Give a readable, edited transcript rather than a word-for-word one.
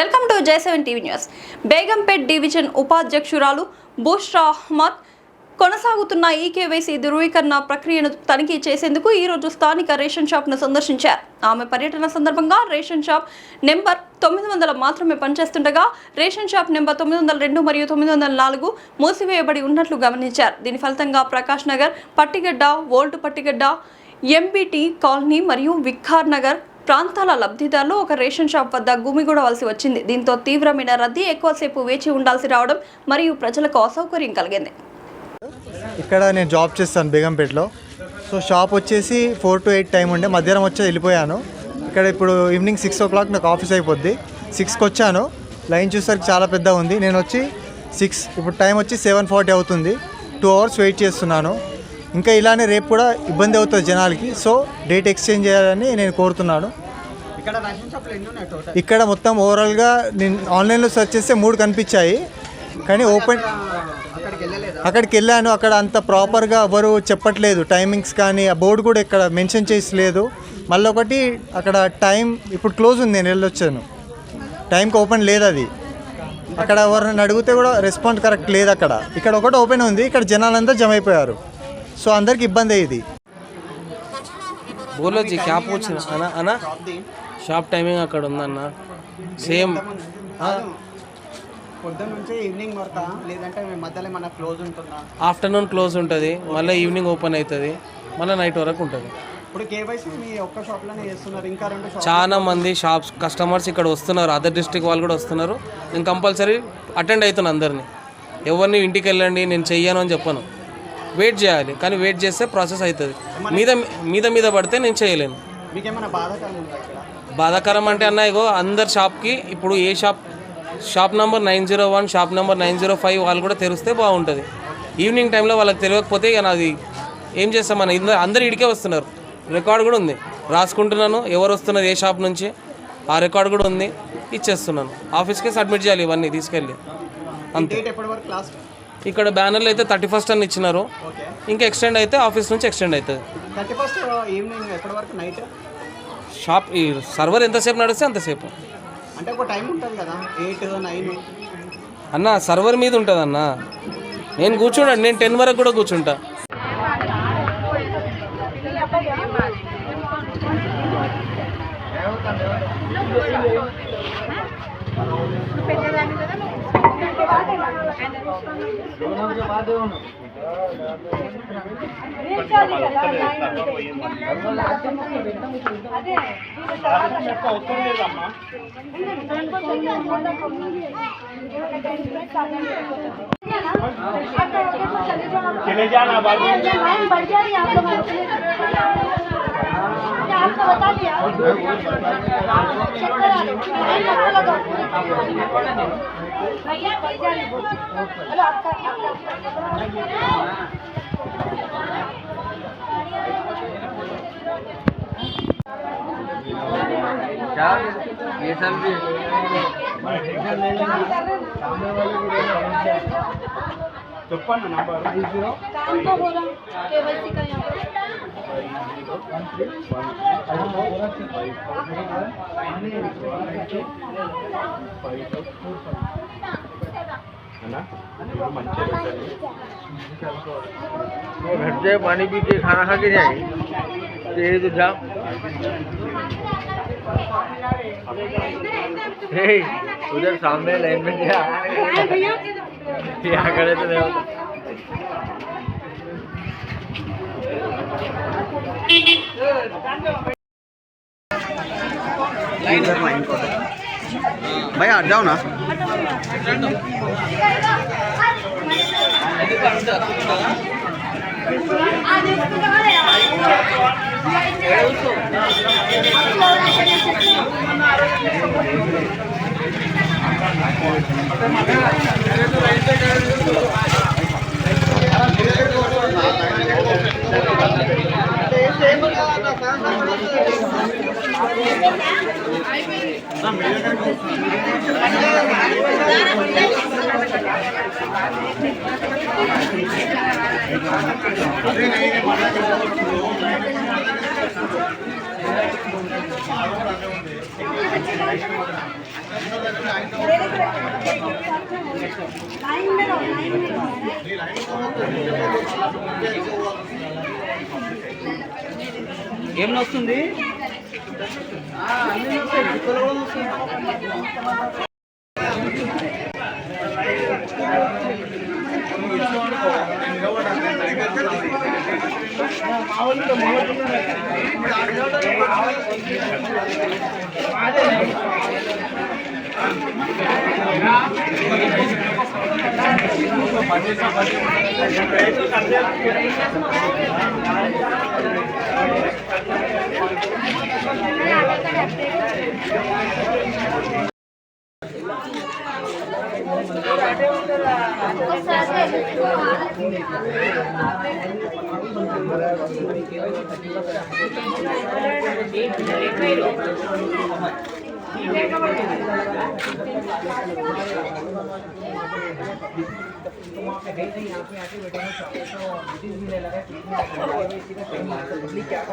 Welcome to J7 TV news. Begumpet division ఉపాధ్యక్షురాలు బుష్రా అహ్మద్ కొనసాగుతున్న eKYC ధృవీకరణ ప్రక్రియను తనిఖీ చేసేందుకు ఈ రోజు స్థానిక రేషన్ షాప్ను సందర్శించారు. ఆమె పర్యటన సందర్భంగా రేషన్ షాప్ నెంబర్ 900 మాత్రమే పనిచేస్తుండగా రేషన్ షాప్ నెంబర్ 902 మరియు 904 మూసివేయబడి ఉన్నట్లు గమనించారు. దీని ఫలితంగా Prakash Nagar, Pattigadda, old Pattigadda, MBT colony మరియు విఖార్ నగర్ ప్రాంతాల లబ్ధిదారులు ఒక రేషన్ షాప్ వద్ద గుమిగూడవలసి వచ్చింది. దీంతో తీవ్రమైన రద్దీ, ఎక్కువసేపు వేచి ఉండాల్సి రావడం మరియు ప్రజలకు అసౌకర్యం కలిగింది. ఇక్కడ నేను జాబ్ చేస్తాను బేగంపేటలో. సో షాప్ వచ్చేసి 4 to 8 టైం ఉండే, మధ్యాహ్నం వచ్చి వెళ్ళిపోయాను. ఇక్కడ ఇప్పుడు ఈవినింగ్ 6 o'clock నాకు ఆఫీస్ అయిపోద్ది. 6కి వచ్చాను, లైన్ చూసేసరికి చాలా పెద్ద ఉంది. నేను వచ్చి 6, ఇప్పుడు టైం వచ్చి 7:40 అవుతుంది. 2 hours వెయిట్ చేస్తున్నాను. ఇంకా ఇలానే రేపు కూడా ఇబ్బంది అవుతుంది జనాలకి. సో డేట్ ఎక్స్చేంజ్ చేయాలని నేను కోరుతున్నాను. ఇక్కడ మొత్తం ఓవరాల్గా నేను ఆన్లైన్లో సెర్చ్ చేస్తే 3 కనిపించాయి, కానీ ఓపెన్ అక్కడికి వెళ్ళాను. అక్కడ అంత ప్రాపర్గా ఎవరు చెప్పట్లేదు, టైమింగ్స్ కానీ ఆ బోర్డు కూడా ఇక్కడ మెన్షన్ చేసలేదు. మళ్ళీ ఒకటి అక్కడ టైం ఇప్పుడు క్లోజ్ ఉంది, నేను వెళ్ళొచ్చాను, టైంకి ఓపెన్ లేదు అది. అక్కడ ఎవరిని అడిగితే కూడా రెస్పాన్స్ కరెక్ట్ లేదు అక్కడ. ఇక్కడ ఒకటి ఓపెన్ ఉంది, ఇక్కడ జనాలంతా జమ అయిపోయారు. సో అందరికి ఇబ్బంది అయ్యింది. बोलो जी क्या पूछ रहे अना షాప్ టైమింగ్ అక్కడ ఉందన్న సేమ్ పొద్దున్న నుంచి ఈవినింగ్ వరకా, లేదంటే మధ్యలో మన క్లోజ్ ఉంటుందా? ఆఫ్టర్నూన్ క్లోజ్ ఉంటుంది, మళ్ళీ ఈవినింగ్ ఓపెన్ అవుతుంది, మళ్ళీ నైట్ వరకు ఉంటుంది. ఇప్పుడు కేవైసీ మీ ఒక్క షాప్లోనే చేస్తున్నారు, ఇంకా 2 షాప్? చాలా మంది షాప్స్ కస్టమర్స్ ఇక్కడ వస్తున్నారు, అదర్ డిస్ట్రిక్ట్ వాళ్ళు కూడా వస్తున్నారు. నేను కంపల్సరీ అటెండ్ అవుతున్నాను అందరినీ. ఎవరిని ఇంటికి వెళ్ళండి నేను చెయ్యను అని చెప్పను, వెయిట్ చేయాలి. కానీ వెయిట్ చేస్తే ప్రాసెస్ అవుతుంది. మీద పడితే నేను చేయలేను. మీకేమైనా బాధాకరం ఉందా ఇక్కడ? బాధాకరం అంటే అన్న, ఇగో అందరు షాప్కి ఇప్పుడు ఏ షాప్ నెంబర్ 901, షాప్ నెంబర్ 905 వాళ్ళు కూడా తెరిస్తే బాగుంటుంది. ఈవినింగ్ టైంలో వాళ్ళకి తెలియకపోతే ఇక నాది ఏం చేస్తాం, మన అందరు ఇడికే వస్తున్నారు. రికార్డు కూడా ఉంది, రాసుకుంటున్నాను ఎవరు వస్తున్నారు ఏ షాప్ నుంచి, ఆ రికార్డు కూడా ఉంది, ఇచ్చేస్తున్నాను. ఆఫీస్కే సబ్మిట్ చేయాలి ఇవన్నీ తీసుకెళ్ళి, అంతే. ఇక్కడ బ్యానర్లు అయితే 31st అని ఇచ్చినారు, ఇంకా ఎక్స్టెండ్ అయితే ఆఫీస్ నుంచి ఎక్స్టెండ్ అవుతుంది. 31st ఈవినింగ్ ఎప్పటి వరకు? నైట్ షాప్ ఈ సర్వర్ ఎంతసేపు నడిస్తే అంతసేపు. అంటే ఒక టైం ఉంటుంది కదా, 8, 9 అన్న సర్వర్ మీద ఉంటుంది అన్న. నేను కూర్చుంటాను, నేను 10 వరకు కూడా కూర్చుంటా. चले जाना बाबू, बढ़ जा रही आपको आपको बता दिया भैया बढ़ जा रही। हेलो आपका क्या ये सब भी చెప్పండి నంబర్. काम तो हो रहा केवाईसी का यहाँ पर घर जाए पानी पी के खाना खा के जाए तो जा उधर सामने लाइन में जा यहाँ खड़े तो नहीं भाई हट जाओ ना. ఏం వస్తుంది क्या